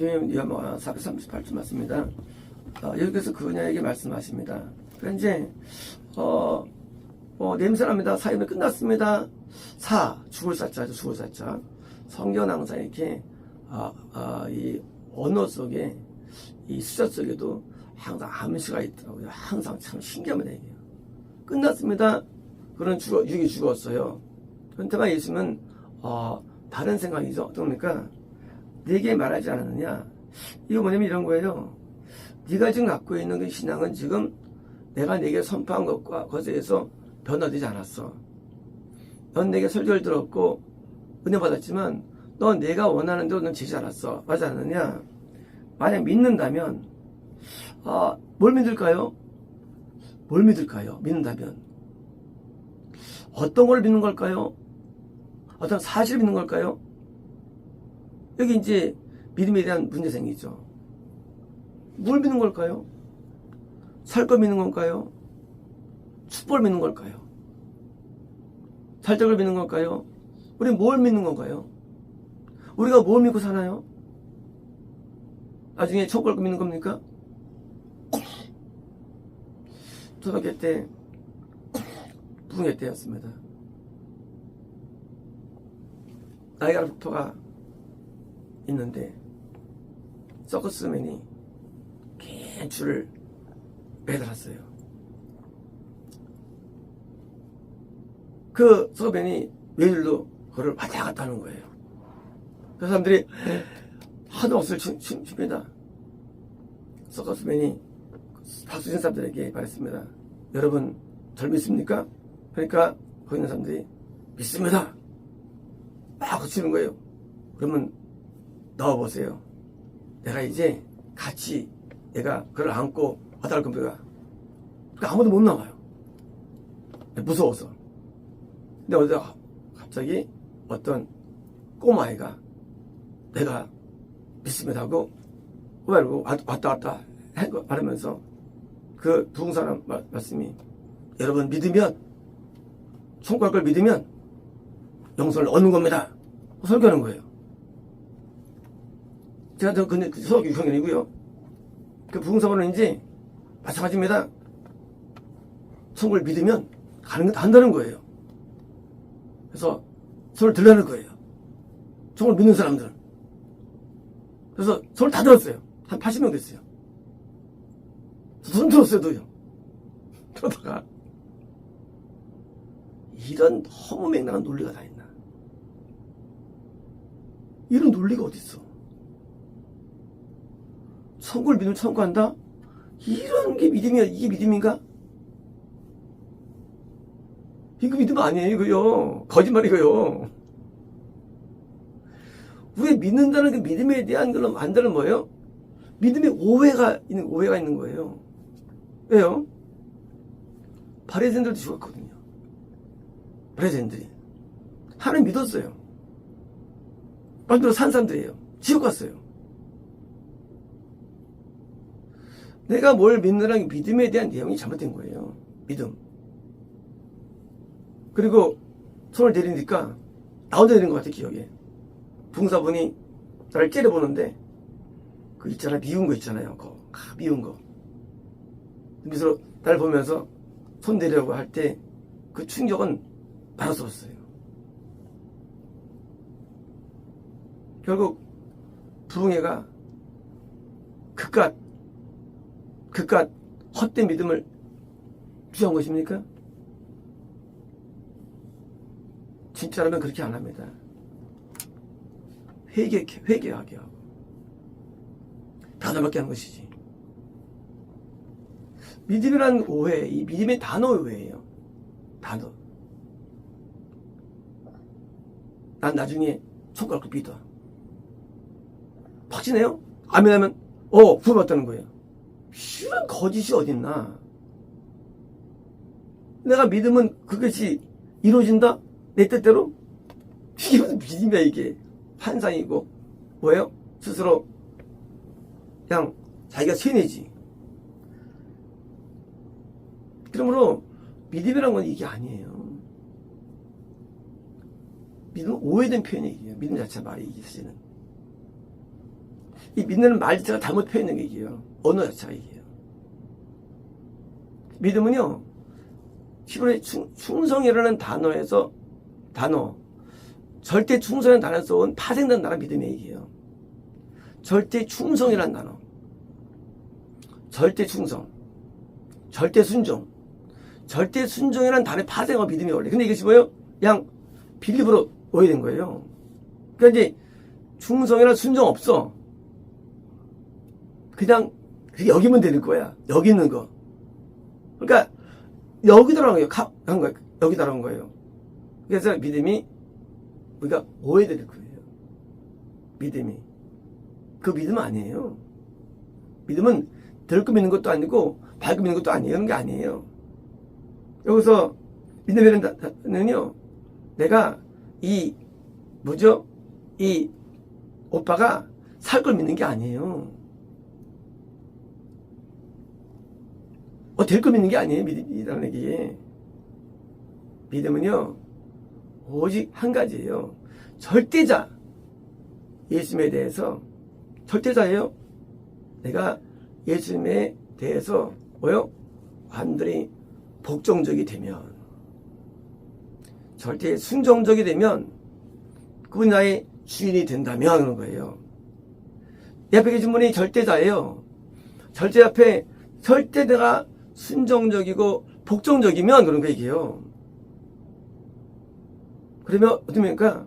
요한복음 438절 맞습니다. 여기서 그녀에게 말씀하십니다. 그러니까 이제 냄새납니다. 사역이 끝났습니다. 죽을 사자죠. 죽을 사자. 성경은 항상 이렇게 이 언어 속에 이 숫자 속에도 항상 암시가 있더라고요. 항상 참 신기합니다. 이게. 끝났습니다. 그런 육이 죽었어요. 그런데만 예수님은 다른 생각이죠. 어떻습니까? 네게 말하지 않았느냐? 이거 뭐냐면 이런 거예요. 네가 지금 갖고 있는 그 신앙은 지금 내가 네게 선포한 것에 대해서 변화되지 않았어. 넌 내게 설교를 들었고 은혜 받았지만 넌 내가 원하는 대로 넌 지지 않았어. 맞지 않느냐? 만약 믿는다면 뭘 믿을까요? 뭘 믿을까요? 믿는다면 어떤 걸 믿는 걸까요? 어떤 사실을 믿는 걸까요? 여기 이제 믿음에 대한 문제 생기죠. 뭘 믿는 걸까요? 살 거 믿는 건가요? 축복을 믿는 걸까요? 살짝을 믿는 걸까요? 우리 뭘 믿는 건가요? 우리가 뭘 믿고 사나요? 나중에 천국을 믿는 겁니까? 초등학교 때 부흥회 때였습니다. 나이가라 폭포가 있는데 서커스맨이 긴 줄을 매달았어요. 그 서커스맨이 외줄로 그걸 왔다 갔다 하는 거예요. 그 사람들이 하도 박수를 칩니다. 서커스맨이 박수 친 사람들에게 말했습니다. 여러분 절 믿습니까? 그러니까 거기 있는 사람들이 믿습니다. 막 치는 거예요. 그러면 넣어보세요. 내가 이제 같이 내가 그걸 안고 왔다 갈 겁니다. 그러니까 아무도 못 나와요. 무서워서. 근데 어디다 갑자기 어떤 꼬마아이가 내가 믿습니다 하고 왔다 갔다 말하면서 그 부흥사람 말씀이 여러분 믿으면 천국 갈 걸 믿으면 영생을 얻는 겁니다. 설교하는 거예요. 제가 근데 수학교 6학년이고요. 그 부흥사관인지 마찬가지입니다. 천국을 믿으면 한다는 거예요. 그래서 손을 들라는 거예요. 천국을 믿는 사람들은. 그래서 손을 다 들었어요. 한 80명 됐어요. 손 들었어요, 도요. 그러다가 이런 허무맹랑한 논리가 다 있나? 이런 논리가 어딨어? 천국을 믿으면 천국 간다? 이런 게 믿음이야? 이게 믿음인가? 이거 믿음 아니에요, 이거요. 거짓말이고요. 우리가 믿는다는 그 믿음에 대한 그런 반대는 뭐예요? 믿음에 오해가 있는 거예요. 왜요? 바리새인들도 죽었거든요. 바리새인들이 하나님 믿었어요. 만들어 산 사람들이에요. 지옥 갔어요. 내가 뭘 믿느라는 믿음에 대한 내용이 잘못된 거예요. 믿음. 그리고 손을 내리니까 나 혼자 내린 것 같아, 기억에. 부흥사분이 나를 째려보는데 그 있잖아, 미운 거 있잖아요. 미운 거. 밑으로 나를 보면서 손 내리라고 할 때 그 충격은 받았었어요. 결국 부흥회가 그깟 헛된 믿음을 취한 것입니까? 진짜라면 그렇게 안 합니다. 회개하게 하고 변화받게 하는 것이지. 믿음이란 오해, 이 믿음의 단어 오해예요. 단어. 난 나중에 천국 갈 거 믿어. 확신해요? 아멘하면 구원받다는 거예요. 이런 거짓이 어딨나? 내가 믿으면 그것이 이루어진다? 내 뜻대로? 이게 무슨 믿음이야, 이게. 환상이고 뭐예요? 스스로 그냥 자기가 세뇌지. 그러므로 믿음이란 건 이게 아니에요. 믿음은 오해된 표현이에요. 믿음 자체 말이 이게 사실은. 이 믿는 말 자체가 잘못 표현된 게 얘기예요. 언어 자체가 얘기예요. 믿음은요, 히브리 충성이라는 단어에서 절대 충성이라는 단어에서 온 파생된 단어 믿음의 얘기예요. 절대 충성이라는 단어, 절대 충성, 절대 순종, 절대 순종이라는 단어의 파생어 믿음이 원래. 근데 이것이 뭐예요? 그냥 빌립으로 오해된 거예요. 그러니까 이제 충성이나 순종 없어. 그냥 여기면 되는 거야. 여기 있는 거. 그러니까 여기 들어간 거예요. 여기 들어간 거예요. 그래서 믿음이 우리가 오해될 거예요. 믿음이. 그 믿음 아니에요. 믿음은 들고 믿는 것도 아니고 밝고 믿는 것도 아니에요. 그런 게 아니에요. 여기서 믿음이는요, 내가 이 오빠가 살 걸 믿는 게 아니에요. 될 걸 믿는 게 아니에요. 믿음이라는 얘기에. 믿음은요, 오직 한 가지예요. 절대자. 예수님에 대해서 절대자예요. 내가 예수님에 대해서 완전히 복종적이 되면, 절대 순종적이 되면 그분이 나의 주인이 된다면 그런 거예요. 내 앞에 계신 분이 절대자예요. 절대 앞에 절대 내가 순종적이고 복종적이면 그런 거 얘기해요. 그러면 어떻습니까?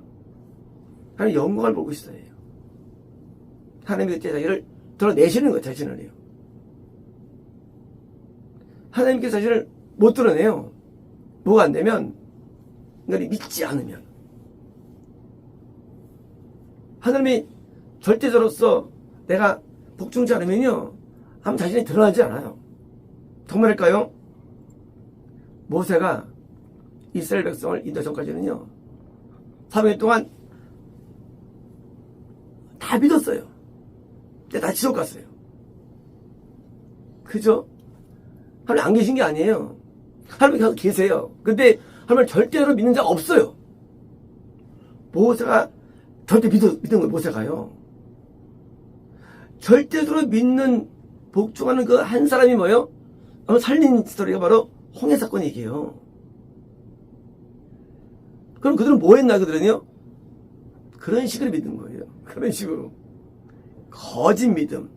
하나님 영광을 보고 있어요. 하나님의 자기를 드러내시는 거예요. 자신을요. 하나님께 자신을 못 드러내요. 뭐가 안 되면, 너를 믿지 않으면. 하나님이 절대자로서 내가 복종치 않으면요, 아무 자신이 드러나지 않아요. 정말일까요? 모세가 이스라엘 백성을 인도 전까지는요, 3일 동안 다 믿었어요. 근데 다 지옥 갔어요. 그죠? 하나님 안 계신 게 아니에요. 하나님 계속 계세요. 근데 하나님을 절대로 믿는 자가 없어요. 모세가 절대 믿은 거예요. 모세가요. 절대로 믿는, 복종하는 그 한 사람이 뭐예요? 아마 살린 스토리가 바로 홍해 사건 얘기예요. 그럼 그들은 뭐 했나, 그들은요? 그런 식으로 믿는 거예요. 그런 식으로. 거짓 믿음,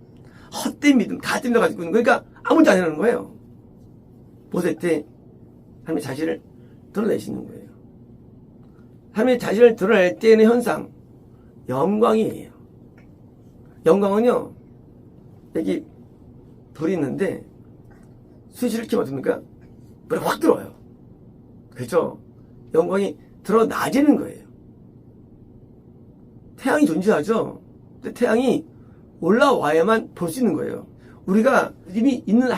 헛된 믿음, 가짜 믿음 가지고 있는 거니까 아무것도 안 하는 거예요. 모세 때 하나님의 자신을 드러내시는 거예요. 하나님의 자신을 드러낼 때의 현상, 영광이에요. 영광은요, 여기 불이 있는데 스위치를 켜면 어떻습니까? 불이 확 들어와요. 그렇죠? 영광이 드러나지는 거예요. 태양이 존재하죠. 근데 태양이 올라와야만 볼 수 있는 거예요. 우리가 이미 있는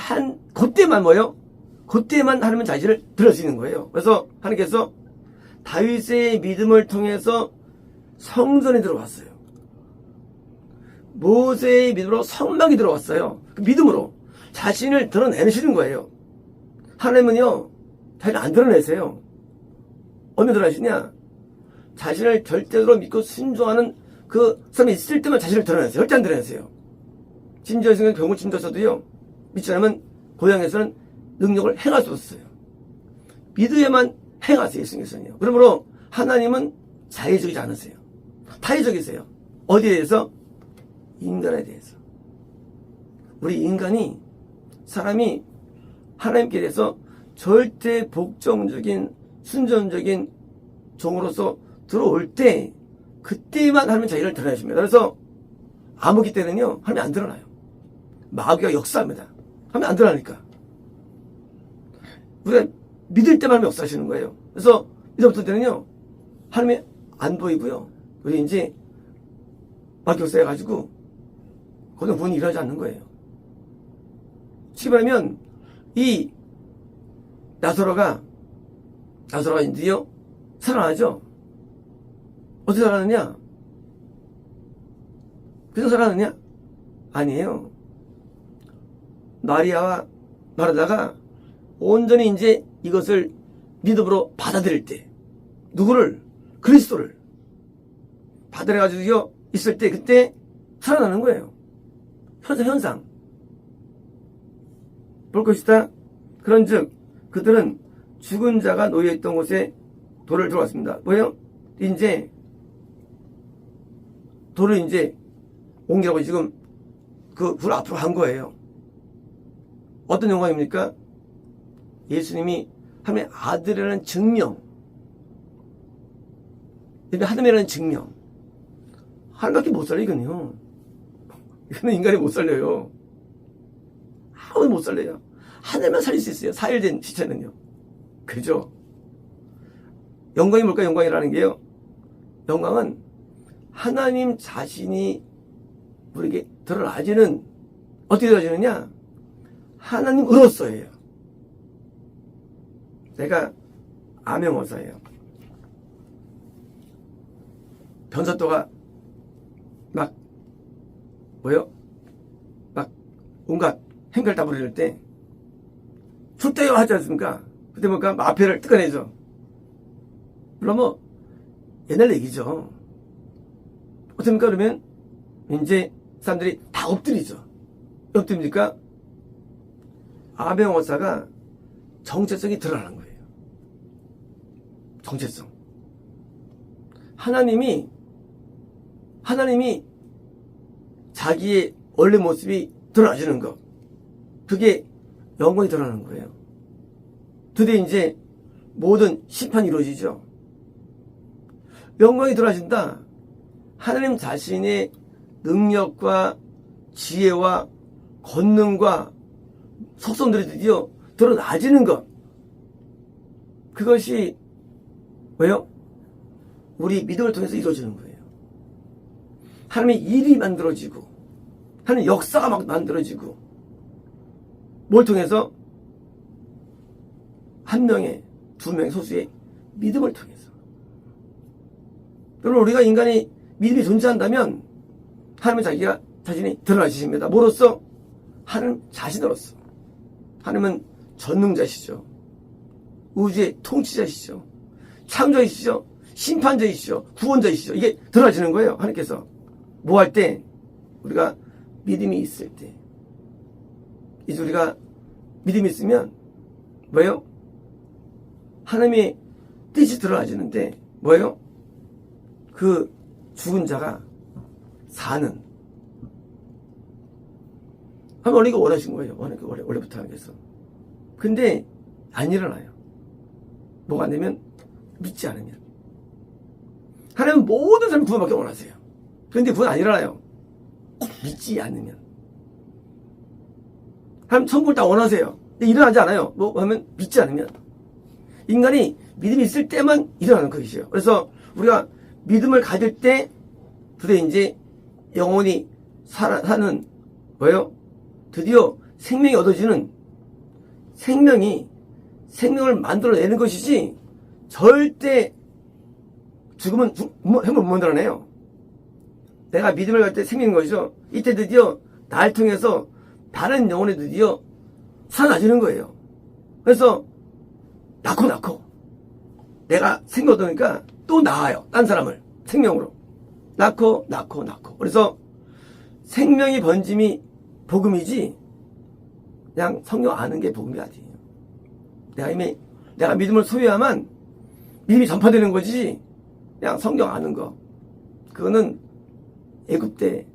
그때만 뭐예요? 그때만 하나님은 자신을 드러내시는 거예요. 그래서 하나님께서 다윗의 믿음을 통해서 성전에 들어왔어요. 모세의 믿음으로 성막이 들어왔어요. 그 믿음으로 자신을 드러내시는 거예요. 하나님은요, 자신을 안 드러내세요. 어느 드러내시냐? 자신을 절대로 믿고 순종하는 그 사람이 있을 때만 자신을 드러내세요. 절대 안 드러내세요. 심지어 병을 침도서도요, 믿지 않으면 고향에서는 능력을 행할 수 없어요. 믿어야만 행하세요. 예수님께서는요. 그러므로 하나님은 자의적이지 않으세요. 타의적이세요. 어디에 대해서? 인간에 대해서. 우리 인간이, 사람이 하나님께 대해서 절대 복종적인 순전적인 종으로서 들어올 때, 그때만 하나님은 자기를 드러내십니다. 그래서 암흑기 때는요, 하나님이 안 드러나요. 마귀가 역사합니다. 하나님이 안 드러나니까. 우리가 믿을 때만 하나님이 역사하시는 거예요. 그래서 이제부터 때는요, 하나님이 안 보이고요. 우리 이제 마귀 역사해가지고 거기서 구원이 일어나지 않는 거예요. 쉽게 말하면 이 나사로가 이제요 살아나죠. 어떻게 살아나느냐? 그래서 살아나느냐? 아니에요. 마리아와 마르다가 온전히 이제 이것을 믿음으로 받아들일 때, 누구를? 그리스도를 받아들여가지고 있을 때, 그때 살아나는 거예요. 현상. 볼 것이다. 그런즉 그들은 죽은 자가 놓여있던 곳에 돌을 들어왔습니다. 뭐예요? 이제 돌을 이제 옮기라고 지금 그 불 앞으로 간 거예요. 어떤 영광입니까? 예수님이 하나님의 아들이라는 증명, 하나님이라는 증명. 하나님밖에 못 살려, 이거는요. 이거는 인간이 못 살려요. 아무도 못 살려요. 하나님만 살릴 수 있어요. 4일 된 시체는요. 그죠? 영광이 뭘까? 영광이라는 게요. 영광은 하나님 자신이 우리에게 드러나지는, 어떻게 드러나지느냐? 하나님으로서예요. 내가 암행어사예요. 변사또가 막 온갖 행갈 다 부릴 때 출대요 하지 않습니까? 그때 뭔가 마패를 뜯어내죠. 물론 뭐 옛날 얘기죠. 어떻습니까? 그러면 이제 사람들이 다 엎드리죠. 엎드립니까? 암행어사가 정체성이 드러나는 거예요. 정체성. 하나님이 자기의 원래 모습이 드러나지는 것. 그게 영광이 드러나는 거예요. 드디어 이제 모든 심판이 이루어지죠. 영광이 드러나진다. 하나님 자신의 능력과 지혜와 권능과 속성들이 드디어 드러나지는 것. 그것이 뭐예요? 우리 믿음을 통해서 이루어지는 거예요. 하나님의 일이 만들어지고 하나님의 역사가 막 만들어지고 뭘 통해서? 한 명의, 두 명의 소수의 믿음을 통해서. 여러분, 우리가 인간이 믿음이 존재한다면 하나님은 자신이 드러나시십니다. 뭐로써? 하나님 자신으로서. 하나님은 전능자시죠. 우주의 통치자시죠. 창조이시죠. 심판자이시죠. 구원자이시죠. 이게 드러나지는 거예요. 하나님께서. 뭐 할 때? 우리가 믿음이 있을 때. 이제 우리가 믿음이 있으면 뭐예요? 하나님의 뜻이 드러나지는데 뭐예요? 그 죽은 자가 사는. 하나님 원래 원하신 거예요. 원래부터 하나님께서. 근데 안 일어나요. 뭐가 안 되면? 믿지 않으면. 하나님은 모든 사람이 구원받기 원하세요. 그런데 구원 안 일어나요. 믿지 않으면. 하나님 천국을 다 원하세요. 근데 일어나지 않아요. 뭐 하면? 믿지 않으면. 인간이 믿음이 있을 때만 일어나는 것이에요. 그래서 우리가 믿음을 가질 때 드디어 이제 영혼이 사는 뭐예요? 드디어 생명이 얻어지는, 생명을 만들어내는 것이지 절대 죽으면 행복을 못 만들어내요. 내가 믿음을 갈 때 생기는 것이죠. 이때 드디어 날 통해서 다른 영혼이 드디어 살아나지는 거예요. 그래서 낳고 내가 생명 얻으니까 또 낳아요. 딴 사람을 생명으로 낳고. 그래서 생명이 번짐이 복음이지 그냥 성경 아는 게 복음이 아니에요. 내가 믿음을 소유하면 믿음이 전파되는 거지 그냥 성경 아는 거 그거는 애굽때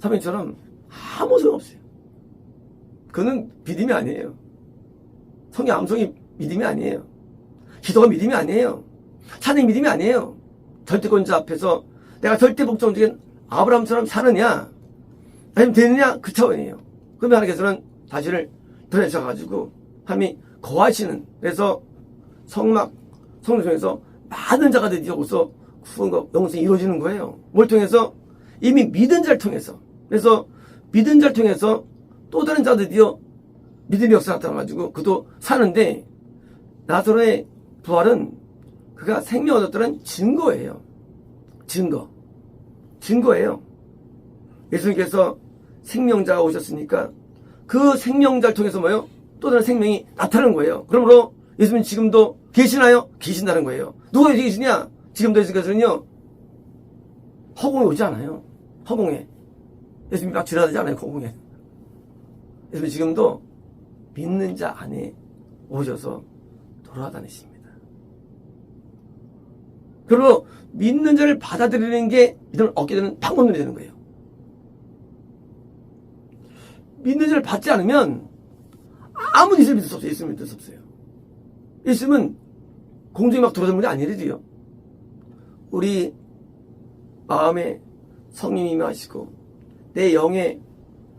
사명처럼 아무 소용없어요. 그거는 믿음이 아니에요. 성경 암송이 믿음이 아니에요. 기도가 믿음이 아니에요. 찬양이 믿음이 아니에요. 절대권자 앞에서 내가 절대 복종적인 아브라함처럼 사느냐 아니면 되느냐 그 차원이에요. 그러면 하나님께서는 자신을 드러내셔가지고 하나님이 거하시는, 그래서 성막 성령에서 많은 자가 드디어서 구원과 영생이 이루어지는 거예요. 뭘 통해서? 이미 믿은 자를 통해서. 그래서 믿은 자를 통해서 또 다른 자가 드디어 믿음의 역사가 나타나가지고 그도 사는데, 나사로의 부활은 그가 생명 얻었다는 증거예요. 증거예요. 예수님께서 생명자가 오셨으니까 그 생명자를 통해서 뭐예요? 또 다른 생명이 나타나는 거예요. 그러므로 예수님 지금도 계시나요? 계신다는 거예요. 누가 계시냐? 지금도 예수님께서는요, 허공에 오지 않아요. 허공에. 예수님이 막 지나다니지 않아요, 공공에. 예수님 지금도 믿는 자 안에 오셔서 돌아다니십니다. 그리고 믿는 자를 받아들이는 게 믿음을 얻게 되는 방법론이 되는 거예요. 믿는 자를 받지 않으면 아무리 예수를 믿을 수 없어요. 예수를 믿을 수 없어요. 예수님은 공중에 막 돌아다니는 게 아니래요. 우리 마음에 성령이 임하시고 내 영에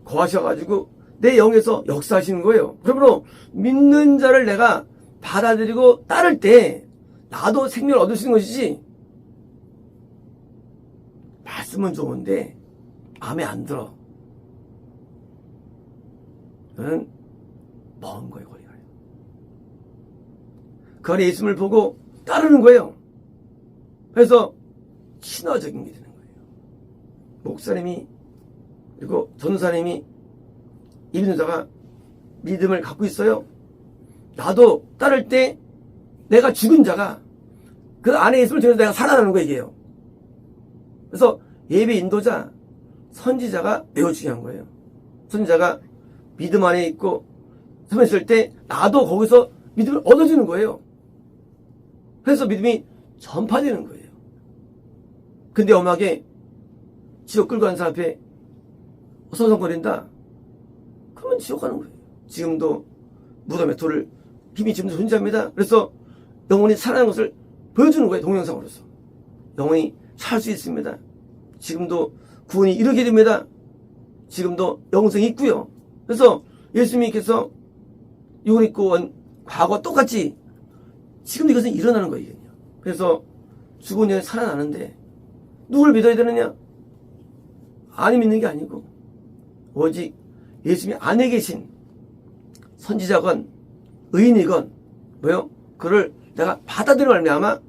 거하셔가지고 내 영에서 역사하시는 거예요. 그러므로 믿는 자를 내가 받아들이고 따를 때 나도 생명을 얻을 수 있는 것이지, 말씀은 좋은데 마음에 안 들어. 그는 먼 거예요, 거리가. 그 안에 예수님을 보고 따르는 거예요. 그래서 신화적인 게 되는 거예요. 목사님이 그리고 전사님이 이 믿는 자가 믿음을 갖고 있어요. 나도 따를 때 내가 죽은 자가 그 안에 예수를 통해서 내가 살아나는 거 얘기예요. 그래서 예배 인도자, 선지자가 매우 중요한 거예요. 선지자가 믿음 안에 있고 설명했을 때 나도 거기서 믿음을 얻어주는 거예요. 그래서 믿음이 전파되는 거예요. 근데 엄하게 지옥 끌고 간 사람 앞에 서성거린다? 그러면 지옥 가는 거예요. 지금도 무덤에 돌을 힘이 지금도 존재합니다. 그래서 영혼이 살아나는 것을 보여주는 거예요. 동영상으로서. 영혼이 살 수 있습니다. 지금도 구원이 이루게 됩니다. 지금도 영생이 있고요. 그래서 예수님께서 이걸 입고 온 과거와 똑같이 지금도 이것은 일어나는 거예요. 그래서 죽은 영이 살아나는데 누굴 믿어야 되느냐? 아니 믿는 게 아니고 오직 예수님이 안에 계신 선지자건 의인이건 뭐요? 그를 내가 받아들이는 말미암아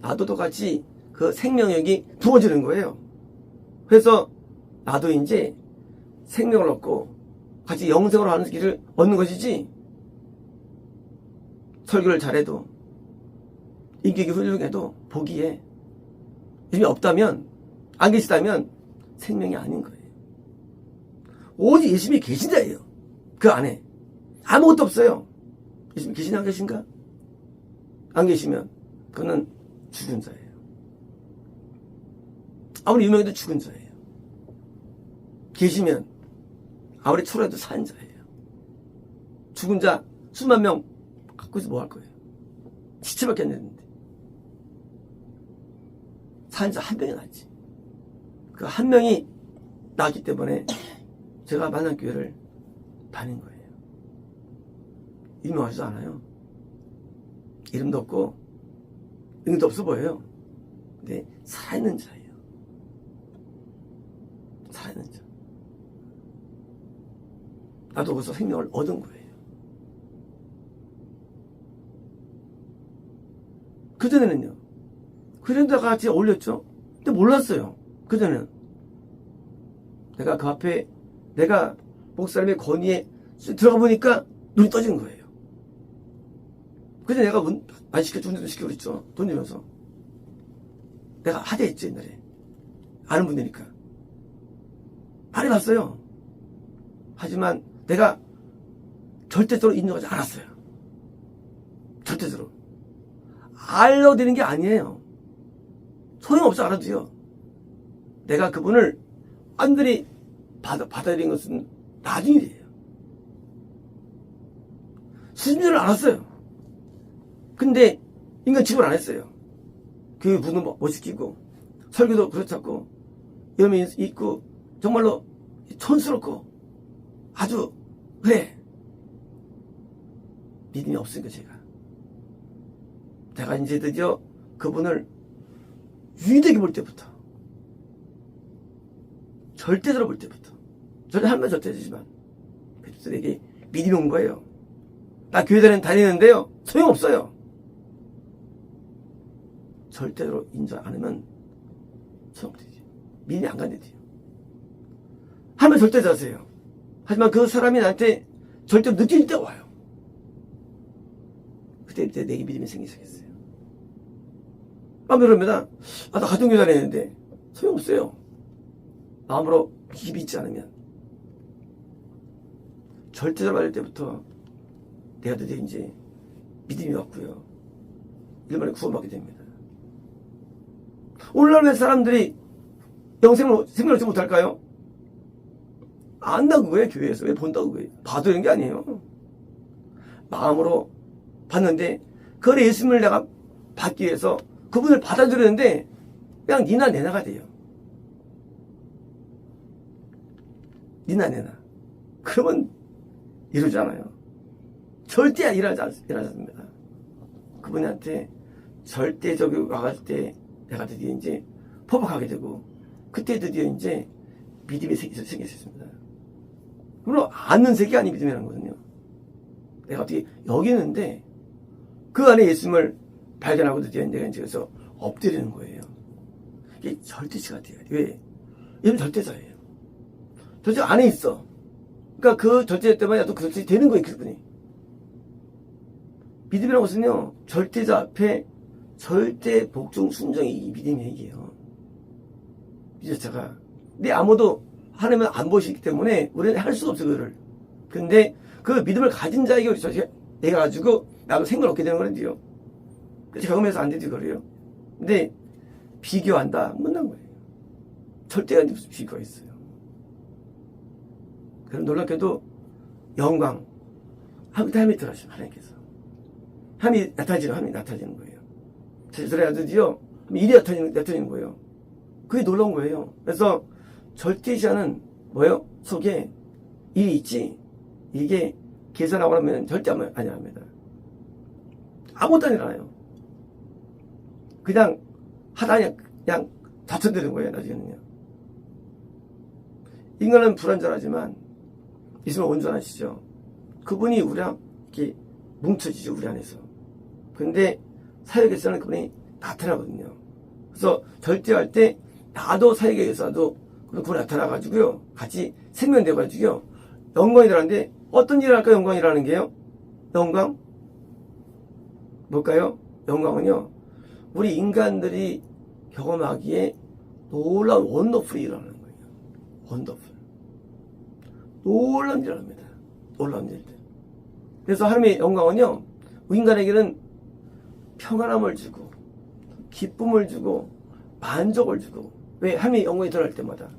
나도 똑같이 그 생명력이 부어지는 거예요. 그래서 나도 이제 생명을 얻고 같이 영생으로 하는 길을 얻는 것이지, 설교를 잘해도 인격이 훌륭해도 보기에 예수님이 없다면, 안 계시다면 생명이 아닌 거예요. 오직 예수님이 계신 자예요. 그 안에 아무것도 없어요. 예수님이 계시나 안 계신가? 안 계시면 그는 죽은 자예요. 아무리 유명해도 죽은 자예요. 계시면 아무리 초라해도 산 자예요. 죽은 자 수만 명 갖고 있어 뭐 할 거예요? 시체밖에 안 되는데. 산 자 한 명이 낫지. 그 한 명이 나기 때문에 제가 만난 교회를 다닌 거예요. 유명하지도 않아요. 이름도 없고 능도 없어 보여요. 근데 살아있는 자예요. 살아있는 자. 나도 거기서 생명을 얻은 거예요. 그전에는요. 그전에도 같이 어울렸죠. 근데 몰랐어요. 그전에는. 내가 그 앞에 내가 목사님의 건의에 들어가 보니까 눈이 떠지는 거예요. 그전에 내가 안 시켜주고 운전 시키고 그랬죠. 돈 주면서. 내가 하대했지 옛날에. 아는 분이니까. 말해봤어요. 하지만 내가 절대적으로 인정하지 않았어요. 절대적으로. 알려드리는 게 아니에요. 소용없어 알아도요. 내가 그분을 완전히 받아들인 것은 나중에 돼요. 수십 년을 알았어요. 근데 인간 취급을 안 했어요. 교회 부는 못 시키고 설교도 그렇잖고 염이 있고 정말로 촌스럽고 아주 그래. 믿음이 없으니까 제가 이제 드디어 그분을 유일하게 볼 때부터, 절대적으로 볼 때부터, 저는 한번 절대지만 그들에게 믿음이 온 거예요. 나 교회 다니는데요 소용없어요. 절대로 인정 안 하면 소용없지. 믿음이 안 간대요. 하면 절대자세요. 하지만 그 사람이 나한테 절대로 느낄 때가 와요. 그때부터 내게 믿음이 생기기 시작했어요. 마음대로 합니다. 나 같은 교회 다니는데 소용없어요. 마음으로 믿음이 있지 않으면 절대적으로 받을 때부터 내가 드디어 이제 믿음이 왔고요. 일만에 구원받게 됩니다. 오늘날 왜 사람들이 영생을 얻지 못할까요? 안다고 그거예요. 교회에서. 왜 본다고 그거예요. 봐도 되는 게 아니에요. 마음으로 봤는데 그 예수님을 내가 받기 위해서 그분을 받아들였는데 그냥 니나 내나가 돼요. 니나 내나. 그러면 이러잖아요. 절대 일하지 않습니다. 그분한테 절대적으로 와갈 때 내가 드디어 이제 포박하게 되고 그때 드디어 이제 믿음이 생겼습니다. 물론 아는 색이 아닌 믿음이라는 거거든요. 내가 어떻게 여기는데 그 안에 예수님을 발견하고 드디어 내가 이제 그래서 엎드리는 거예요. 이게 절대치가 돼요. 왜? 얘는 절대자예요. 절대 안에 있어. 그러니까 그 절대 때문에 나도 그 절대 되는 거예요. 그분이. 믿음이라는 것은요. 절대자 앞에 절대 복종 순종이 이 믿음의 얘기예요. 이 자체가. 근데 아무도 하나님은 안 보시기 때문에 우리는 할 수가 없어요. 그거를. 근데 그 믿음을 가진 자에게 우리 내가 가지고 나도 생각을 얻게 되는 거는데요. 그래서 경험해서 안 되지 그래요. 근데 비교한다. 못난 거예요. 절대가 무슨 비교가 있어요. 그럼 놀랍게도 영광 하나님이 들어가시면 하나님께서 하나님이 나타지는 거예요. 그래야 드디어 일이 나타지는 거예요. 그게 놀라운 거예요. 그래서 절대시하는 뭐예요? 속에 일이 있지. 이게 계산하고 나면 절대 안 합니다. 아무것도 안 일어나요. 그냥 하다 그냥 다쳐되는 거예요. 나중에는요. 인간은 불완전하지만 예수님은 온전하시죠. 그분이 우리랑 이렇게 뭉쳐지죠. 우리 안에서. 그런데 사역에서는 그분이 나타나거든요. 그래서 절대할 때 나도 사역에서도 그분이 나타나가지고요. 같이 생명돼가지고요. 영광이 들어가는데 어떤 일을 할까 영광이라는 게요? 영광? 뭘까요? 영광은요. 우리 인간들이 경험하기에 놀라운 원더풀이 일어나는 거예요. 원더풀. 놀라운 일을 합니다. 놀라운 일들. 그래서 하나님의 영광은요. 인간에게는 평안함을 주고 기쁨을 주고 만족을 주고 왜? 하나님의 영광이 드러날 때마다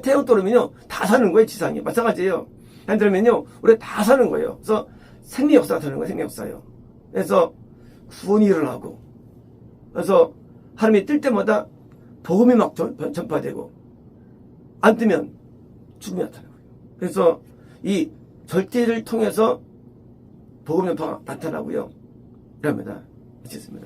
태양 떠오르면요. 다 사는 거예요. 지상에. 마찬가지예요. 태양 떠오르면요. 우리가 다 사는 거예요. 그래서 생명 역사가 되는 거예요. 생명 역사요. 그래서 구원이 일어나고 그래서 하나님이 뜰 때마다 복음이 막 전파되고 안 뜨면 죽음이 나타나고요. 그래서 이 절대를 통해서 복음 전파가 나타나고요. 이랍니다. 마치겠습니다.